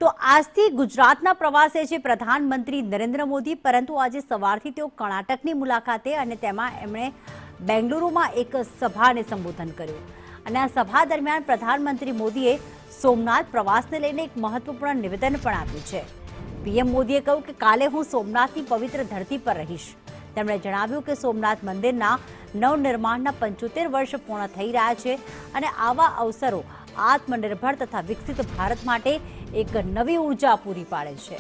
તો આજથી ગુજરાતના પ્રવાસે છે પ્રધાનમંત્રી નરેન્દ્ર મોદી, પરંતુ આજે સવારથી તેઓ કર્ણાટકની મુલાકાતે અને તેમાં એમણે બેંગલુરુમાં એક સભાને સંબોધન કર્યું. અને આ સભા દરમિયાન પ્રધાનમંત્રી મોદીએ સોમનાથ પ્રવાસને લઈને એક મહત્વપૂર્ણ નિવેદન પણ આપ્યું છે. પીએમ મોદીએ કહ્યું કે કાલે હું સોમનાથની પવિત્ર ધરતી પર રહીશ. તેમણે જણાવ્યું કે સોમનાથ મંદિરના નવનિર્માણના 75 વર્ષ પૂર્ણ થઈ રહ્યા છે અને આવા અવસરો આત્મનિર્ભર તથા વિકસિત ભારત માટે એક નવી ઉર્જા પૂરી પાડે છે.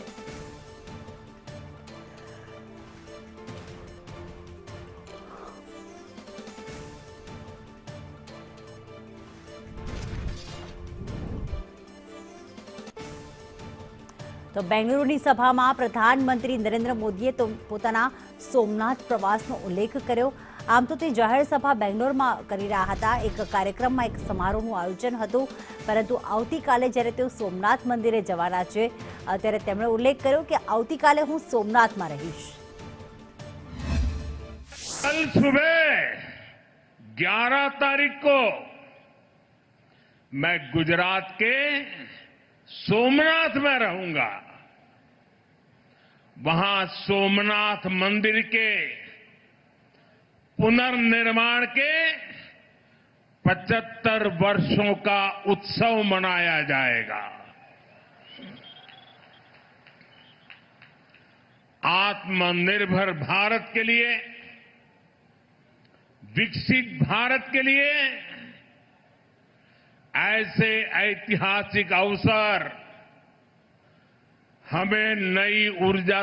તો બેંગલુરુની સભામાં પ્રધાનમંત્રી નરેન્દ્ર મોદીએ પોતાના સોમનાથ પ્રવાસનો ઉલ્લેખ કર્યો. આમ તો તે જાહેર સભા બેંગ્લોરમાં કરી રહ્યા હતા. એક કાર્યક્રમમાં એક સમારોહનું આયોજન હતું, પરંતુ આવતીકાલે જ્યારે તેઓ સોમનાથ મંદિરે જવાના છે ત્યારે તેમણે ઉલ્લેખ કર્યો કે આવતીકાલે હું સોમનાથમાં રહીશ. कल सुबह 11 तारीख को मैं गुजरात के सोमनाथ में रहूंगा. वहां सोमनाथ मंदिर के पुनर्निर्माण के 75 वर्षों का उत्सव मनाया जाएगा. आत्मनिर्भर भारत के लिए, विकसित भारत के लिए ऐसे ऐतिहासिक अवसर हमें नई ऊर्जा